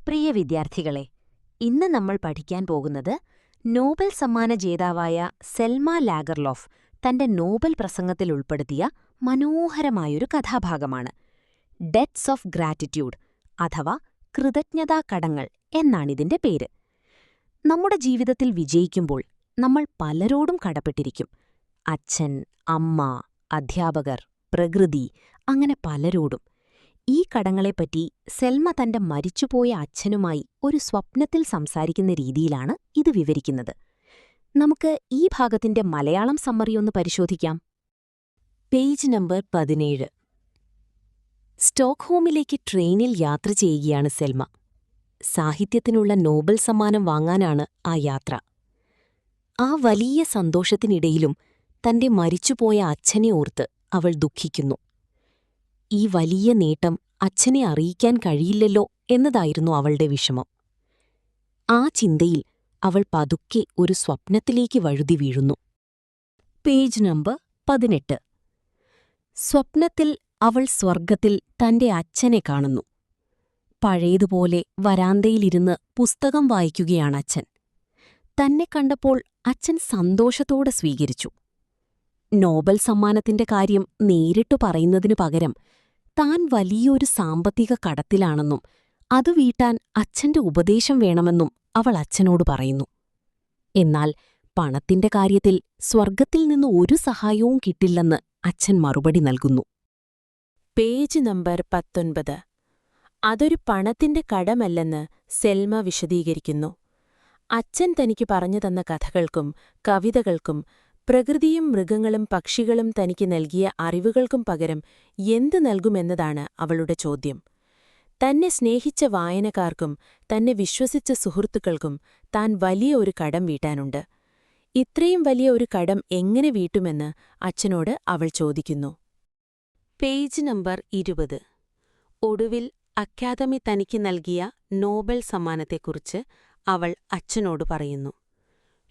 പ്രിയ വിദ്യാർത്ഥികളെ, ഇന്ന് നമ്മൾ പഠിക്കാൻ പോകുന്നത് നോബൽ സമ്മാന ജേതാവായ സെൽമ ലാഗർലോഫ് തന്റെ നോബൽ പ്രസംഗത്തിൽ ഉൾപ്പെടുത്തിയ മനോഹരമായൊരു കഥാഭാഗമാണ്. ഡെറ്റ്സ് ഓഫ് ഗ്രാറ്റിറ്റ്യൂഡ് അഥവാ കൃതജ്ഞതാകടങ്ങൾ എന്നാണിതിന്റെ പേര്. നമ്മുടെ ജീവിതത്തിൽ വിജയിക്കുമ്പോൾ നമ്മൾ പലരോടും കടപ്പെട്ടിരിക്കും. അച്ഛൻ, അമ്മ, അധ്യാപകർ, പ്രകൃതി, അങ്ങനെ പലരോടും. ഈ കടങ്ങളെപ്പറ്റി സെൽമ തന്റെ മരിച്ചുപോയ അച്ഛനുമായി ഒരു സ്വപ്നത്തിൽ സംസാരിക്കുന്ന രീതിയിലാണ് ഇത് വിവരിക്കുന്നത്. നമുക്ക് ഈ ഭാഗത്തിന്റെ മലയാളം സമ്മറി ഒന്ന് പരിശോധിക്കാം. Page number 17. സ്റ്റോക്ക്ഹോമിലേക്ക് ട്രെയിനിൽ യാത്ര ചെയ്യുകയാണ് സെൽമ. സാഹിത്യത്തിനുള്ള നോബൽ സമ്മാനം വാങ്ങാനാണ് ആ യാത്ര. ആ വലിയ സന്തോഷത്തിനിടയിലും തന്റെ മരിച്ചുപോയ അച്ഛനെ ഓർത്ത് അവൾ ദുഃഖിക്കുന്നു. ഈ വലിയ നേട്ടം അച്ഛനെ അറിയിക്കാൻ കഴിയില്ലല്ലോ എന്നതായിരുന്നു അവളുടെ വിഷമം. ആ ചിന്തയിൽ അവൾ പതുക്കെ ഒരു സ്വപ്നത്തിലേക്ക് വഴുതി വീഴുന്നു. Page number 18. സ്വപ്നത്തിൽ അവൾ സ്വർഗത്തിൽ തന്റെ അച്ഛനെ കാണുന്നു. പഴയതുപോലെ വരാന്തയിലിരുന്ന് പുസ്തകം വായിക്കുകയാണച്ഛൻ. തന്നെ കണ്ടപ്പോൾ അച്ഛൻ സന്തോഷത്തോടെ സ്വീകരിച്ചു. നോബൽ സമ്മാനത്തിന്റെ കാര്യം നേരിട്ടു പറയുന്നതിനു പകരം താൻ വലിയൊരു സാമ്പത്തിക കടത്തിലാണെന്നും അത് വീട്ടാൻ അച്ഛന്റെ ഉപദേശം വേണമെന്നും അവൾ അച്ഛനോട് പറയുന്നു. എന്നാൽ പണത്തിന്റെ കാര്യത്തിൽ സ്വർഗത്തിൽ നിന്ന് ഒരു സഹായവും കിട്ടില്ലെന്ന് അച്ഛൻ മറുപടി നൽകുന്നു. Page number 19. അതൊരു പണത്തിന്റെ കടമല്ലെന്ന് സെൽമ വിശദീകരിക്കുന്നു. അച്ഛൻ തനിക്ക് പറഞ്ഞു തന്ന കഥകൾക്കും കവിതകൾക്കും പ്രകൃതിയും മൃഗങ്ങളും പക്ഷികളും തനിക്ക് നൽകിയ അറിവുകൾക്കും പകരം എന്തു നൽകുമെന്നതാണ് അവളുടെ ചോദ്യം. തന്നെ സ്നേഹിച്ച വായനക്കാർക്കും തന്നെ വിശ്വസിച്ച സുഹൃത്തുക്കൾക്കും താൻ വലിയ ഒരു കടം വീട്ടാനുണ്ട്. ഇത്രയും വലിയ ഒരു കടം എങ്ങനെ വീട്ടുമെന്ന് അച്ഛനോട് അവൾ ചോദിക്കുന്നു. Page number 20. ഒടുവിൽ അക്കാദമി തനിക്ക് നൽകിയ നോബൽ സമ്മാനത്തെക്കുറിച്ച് അവൾ അച്ഛനോട് പറയുന്നു.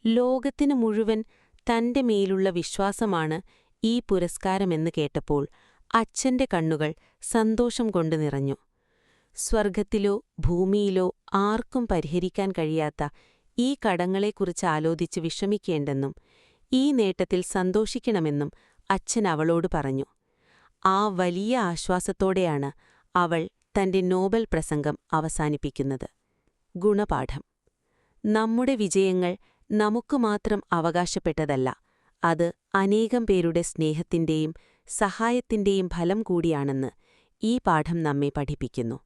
ലോകത്തിനു മുഴുവൻ തന്റെ മേലുള്ള വിശ്വാസമാണ് ഈ പുരസ്കാരമെന്ന് കേട്ടപ്പോൾ അച്ഛന്റെ കണ്ണുകൾ സന്തോഷം കൊണ്ട് നിറഞ്ഞു. സ്വർഗത്തിലോ ഭൂമിയിലോ ആർക്കും പരിഹരിക്കാൻ കഴിയാത്ത ഈ കടങ്ങളെക്കുറിച്ച് ആലോചിച്ച് വിഷമിക്കേണ്ടെന്നും ഈ നേട്ടത്തിൽ സന്തോഷിക്കണമെന്നും അച്ഛൻ അവളോട് പറഞ്ഞു. ആ വലിയ ആശ്വാസത്തോടെയാണ് അവൾ തന്റെ നോബൽ പ്രസംഗം അവസാനിപ്പിക്കുന്നത്. ഗുണപാഠം: നമ്മുടെ വിജയങ്ങൾ നമുക്ക് മാത്രം അവകാശപ്പെട്ടതല്ല, അത് അനേകം പേരുടെ സ്നേഹത്തിന്റെയും സഹായത്തിന്റെയും ഫലം കൂടിയാണെന്ന് ഈ പാഠം നമ്മെ പഠിപ്പിക്കുന്നു.